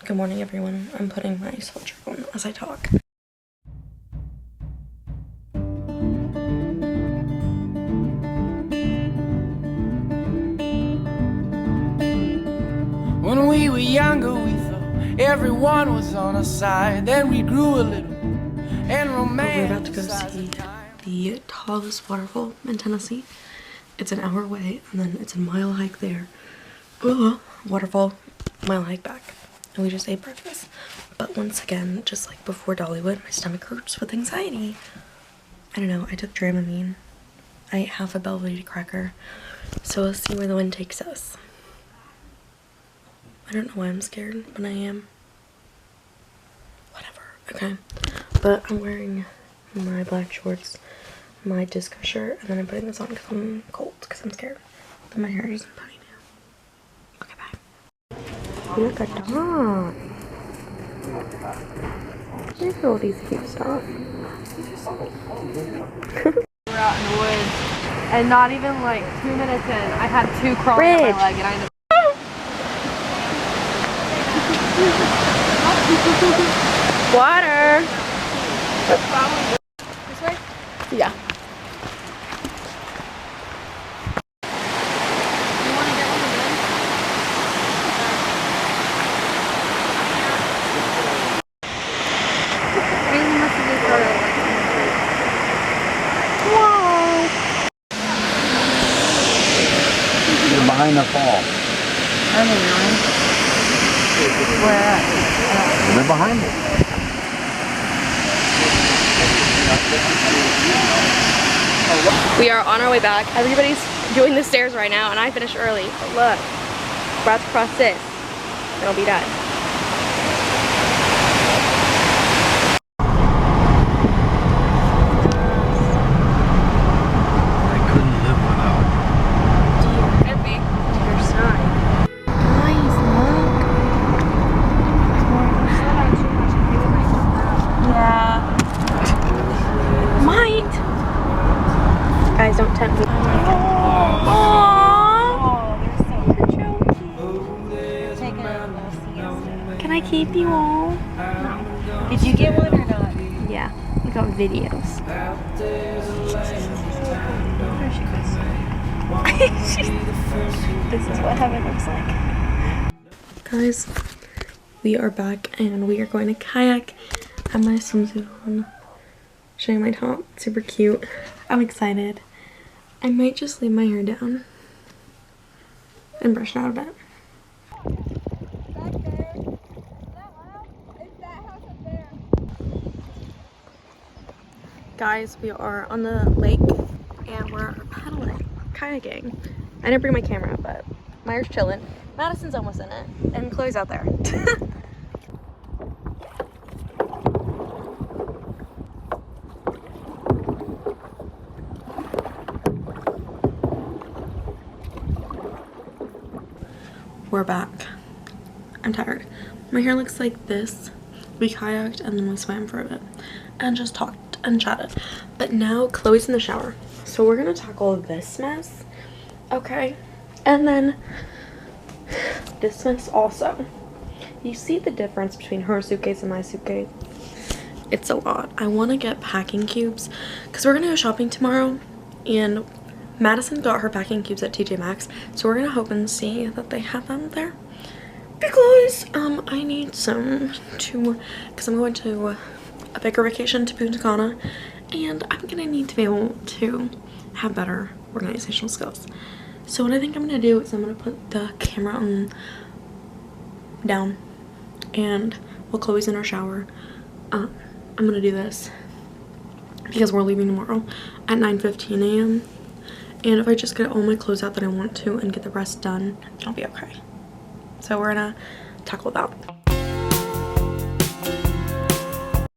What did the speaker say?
Good morning, everyone. I'm putting my sweatshirt on as I talk. When we were younger, we thought everyone was on our side. Then we grew a little and romance. We're about to go see the tallest waterfall in Tennessee. It's an hour away, and then it's a mile hike there. Waterfall, mile hike back. And we just ate breakfast. But once again, just like before Dollywood, my stomach hurts with anxiety. I don't know, I took Dramamine. I ate half a Belvedere cracker. So we'll see where the wind takes us. I don't know why I'm scared, but I am. Whatever, okay. But I'm wearing my black shorts, my disco shirt, and then I'm putting this on because I'm cold, because I'm scared. Then my hair is in a ponytail. Okay, bye. Look at that. Look at all these cute stuff. We're out in the woods, and not even like 2 minutes in, I had two crawling on my leg, and I ended up Water! this way? Yeah. You want to get one of them? Really must have just started like You're behind the fall. are they really? Where at? They're behind it. We are on our way back. Everybody's doing the stairs right now, and I finished early. But look, we're about to cross this, and I'll be done. I couldn't live without. And me. Your sign. Guys, look. Yeah. Might. Guys, don't tempt me. Aww. They're so cute. Take a little siesta. Can I keep you all? No. Did you get one or not? Yeah, we got videos. This is what heaven looks like. Guys, we are back and we are going to kayak. I have my swimsuit on. Showing my top. Super cute. I'm excited. I might just leave my hair down and brush it out a bit. Guys, we are on the lake and we're paddling, kayaking. I didn't bring my camera, but Myers chilling. Madison's almost in it, and Chloe's out there. We're back. I'm tired. My hair looks like this. We kayaked and then we swam for a bit and just talked and chatted. But now Chloe's in the shower. So we're gonna tackle this mess, okay? And then this mess also. You see the difference between her suitcase and my suitcase? It's a lot. I wanna get packing cubes because we're gonna go shopping tomorrow, and Madison got her packing cubes at TJ Maxx, so we're gonna hope and see that they have them there. Because I need some because I'm going to a bigger vacation to Punta Cana, and I'm gonna need to be able to have better organizational skills. So what I think I'm gonna do is I'm gonna put the camera on down, and while Chloe's in her shower, I'm gonna do this because we're leaving tomorrow at 9:15 a.m. And if I just get all my clothes out that I want to and get the rest done, I'll be okay. So we're gonna tackle that.